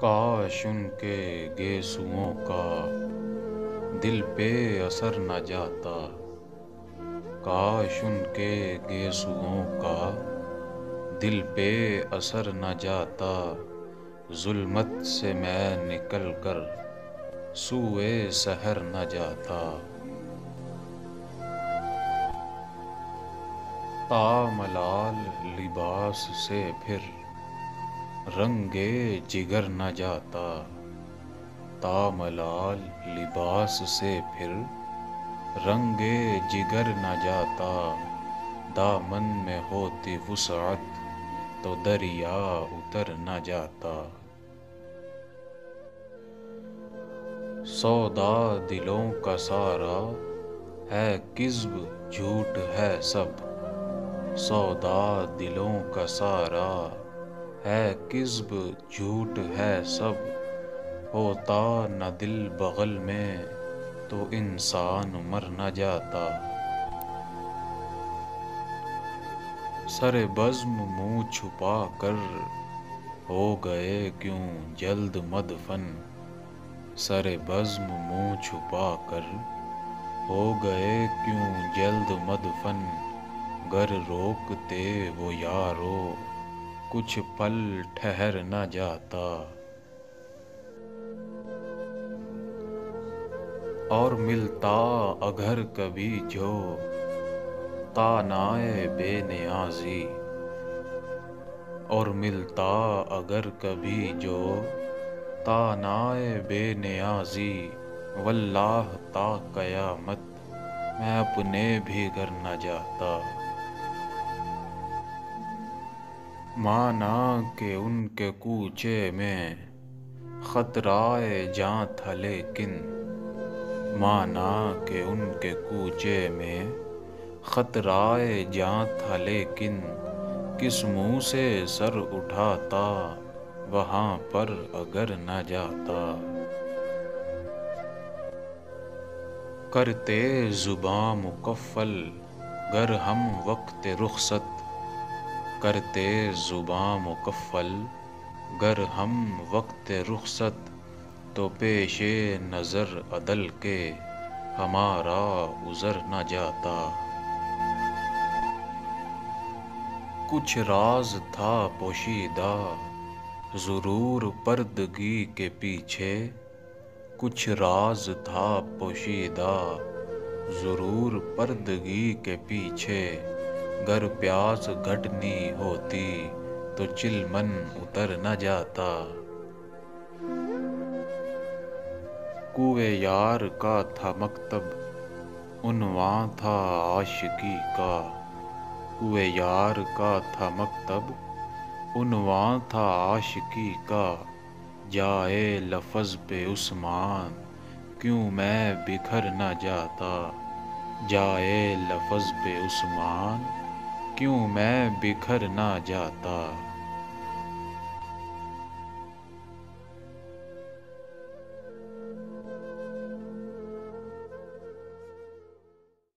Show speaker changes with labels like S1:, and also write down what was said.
S1: کاش ان کے گیسوؤں کا دل پہ اثر نہ جاتا، کاش ان کے گیسوؤں کا دل پہ اثر نہ جاتا، ظلمت سے میں نکل کر سوئے سحر نہ جاتا۔ تا ملال لباس سے پھر رنگے جگر نہ جاتا، تا ملال لباس سے پھر رنگے جگر نہ جاتا، دامن میں ہوتی وسعت تو دریا اتر نہ جاتا۔ سودا دلوں کا سارا ہے کذب جھوٹ ہے سب، سودا دلوں کا سارا ہے کذب جھوٹ ہے سب، ہوتا نہ دل بغل میں تو انسان مر نہ جاتا۔ سر بزم منہ چھپا کر ہو گئے کیوں جلد مدفن، سر بزم منہ چھپا کر ہو گئے کیوں جلد مدفن، گر روکتے وہ یارو کچھ پل ٹھہر نہ جاتا۔ اور ملتا اگر کبھی جو تانائے بے نیازی، اور ملتا اگر کبھی جو تانائے بے نیازی، واللہ تا قیامت میں اپنے بھی گھر نہ جاتا۔ مانا کہ ان کے کوچے میں خطرائے جاں تھا لیکن، مانا کہ ان کے کوچے میں خطرائے جاں تھا لیکن، کس منہ سے سر اٹھاتا وہاں پر اگر نہ جاتا۔ کرتے زباں مکفل گر ہم وقت رخصت، کرتے زباں مکفل گر ہم وقت رخصت، تو پیش نظر عدل کے ہمارا عذر نہ جاتا۔ کچھ راز تھا پوشیدہ ضرور پردگی کے پیچھے، کچھ راز تھا پوشیدہ ضرور پردگی کے پیچھے، گر پیاس گھٹنی ہوتی تو چلمن اتر نہ جاتا۔ کوئے یار کا تھا مکتب عنواں تھا عاشقی کا، کوئے یار کا تھا مکتب عنواں تھا عاشقی کا، جائے لفظ پہ عثمان کیوں میں بکھر نہ جاتا، جائے لفظ پہ عثمان کیوں میں بکھر نہ جاتا۔